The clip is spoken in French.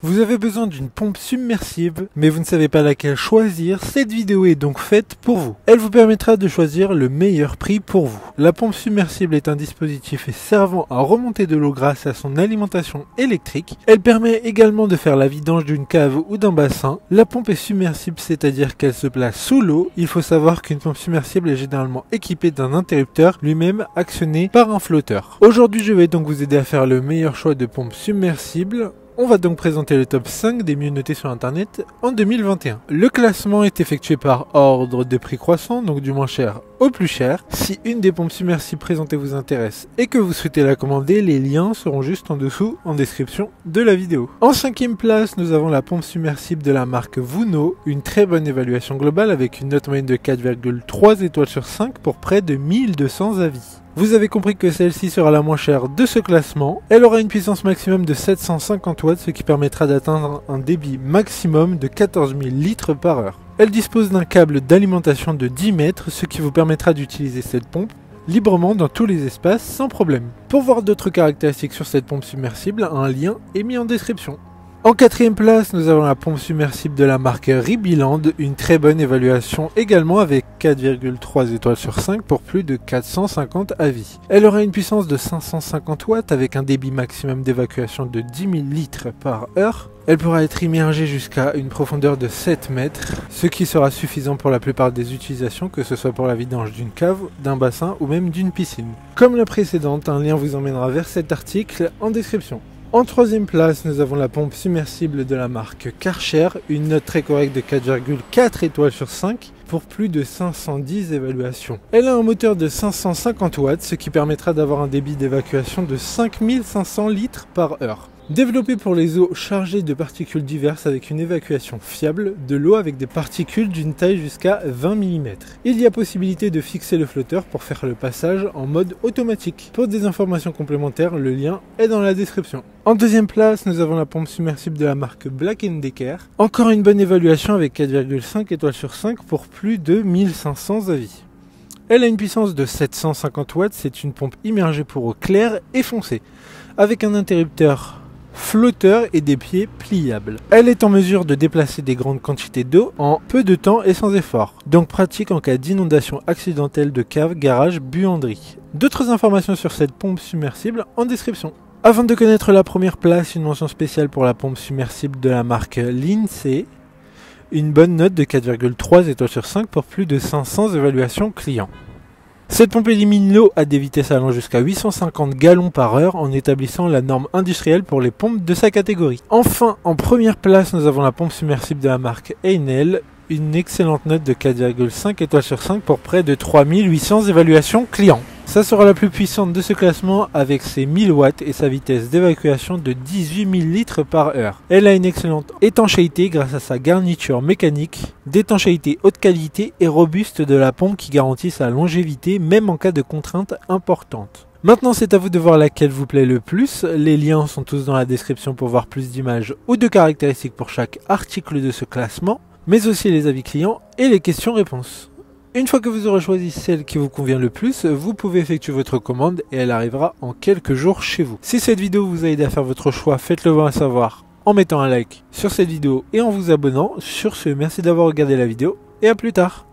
Vous avez besoin d'une pompe submersible, mais vous ne savez pas laquelle choisir, cette vidéo est donc faite pour vous. Elle vous permettra de choisir le meilleur prix pour vous. La pompe submersible est un dispositif servant à remonter de l'eau grâce à son alimentation électrique. Elle permet également de faire la vidange d'une cave ou d'un bassin. La pompe est submersible, c'est-à-dire qu'elle se place sous l'eau. Il faut savoir qu'une pompe submersible est généralement équipée d'un interrupteur, lui-même actionné par un flotteur. Aujourd'hui, je vais donc vous aider à faire le meilleur choix de pompe submersible. On va donc présenter le top 5 des mieux notés sur internet en 2021. Le classement est effectué par ordre de prix croissant, donc du moins cher au plus cher. Si une des pompes submersibles présentées vous intéresse et que vous souhaitez la commander, les liens seront juste en dessous en description de la vidéo. En 5e place, nous avons la pompe submersible de la marque Vuno, une très bonne évaluation globale avec une note moyenne de 4,3 étoiles sur 5 pour près de 1200 avis. Vous avez compris que celle-ci sera la moins chère de ce classement. Elle aura une puissance maximum de 750 watts, ce qui permettra d'atteindre un débit maximum de 14 000 litres par heure. Elle dispose d'un câble d'alimentation de 10 mètres, ce qui vous permettra d'utiliser cette pompe librement dans tous les espaces sans problème. Pour voir d'autres caractéristiques sur cette pompe submersible, un lien est mis en description. En 4e place, nous avons la pompe submersible de la marque Ribiland, une très bonne évaluation également avec 4,3 étoiles sur 5 pour plus de 450 avis. Elle aura une puissance de 550 watts avec un débit maximum d'évacuation de 10 000 litres par heure. Elle pourra être immergée jusqu'à une profondeur de 7 mètres, ce qui sera suffisant pour la plupart des utilisations, que ce soit pour la vidange d'une cave, d'un bassin ou même d'une piscine. Comme la précédente, un lien vous emmènera vers cet article en description. En 3e place, nous avons la pompe submersible de la marque Karcher, une note très correcte de 4,4 étoiles sur 5 pour plus de 510 évaluations. Elle a un moteur de 550 watts, ce qui permettra d'avoir un débit d'évacuation de 5500 litres par heure. Développée pour les eaux chargées de particules diverses avec une évacuation fiable, de l'eau avec des particules d'une taille jusqu'à 20 mm. Il y a possibilité de fixer le flotteur pour faire le passage en mode automatique. Pour des informations complémentaires, le lien est dans la description. En 2e place, nous avons la pompe submersible de la marque Black & Decker. Encore une bonne évaluation avec 4,5 étoiles sur 5 pour plus de 1500 avis. Elle a une puissance de 750 watts, c'est une pompe immergée pour eau claire et foncée, avec un interrupteur flotteur et des pieds pliables. Elle est en mesure de déplacer des grandes quantités d'eau en peu de temps et sans effort, donc pratique en cas d'inondation accidentelle de cave, garage, buanderie. D'autres informations sur cette pompe submersible en description. Avant de connaître la première place, une mention spéciale pour la pompe submersible de la marque Lindsay. Une bonne note de 4,3 étoiles sur 5 pour plus de 500 évaluations clients. Cette pompe élimine l'eau à des vitesses allant jusqu'à 850 gallons par heure en établissant la norme industrielle pour les pompes de sa catégorie. Enfin, en première place, nous avons la pompe submersible de la marque Enel, une excellente note de 4,5 étoiles sur 5 pour près de 3800 évaluations clients. Ça sera la plus puissante de ce classement avec ses 1000 watts et sa vitesse d'évacuation de 18 000 litres par heure. Elle a une excellente étanchéité grâce à sa garniture mécanique, d'étanchéité haute qualité et robuste de la pompe qui garantit sa longévité même en cas de contraintes importantes. Maintenant, c'est à vous de voir laquelle vous plaît le plus. Les liens sont tous dans la description pour voir plus d'images ou de caractéristiques pour chaque article de ce classement, mais aussi les avis clients et les questions-réponses. Une fois que vous aurez choisi celle qui vous convient le plus, vous pouvez effectuer votre commande et elle arrivera en quelques jours chez vous. Si cette vidéo vous a aidé à faire votre choix, faites-le moi savoir en mettant un like sur cette vidéo et en vous abonnant. Sur ce, merci d'avoir regardé la vidéo et à plus tard.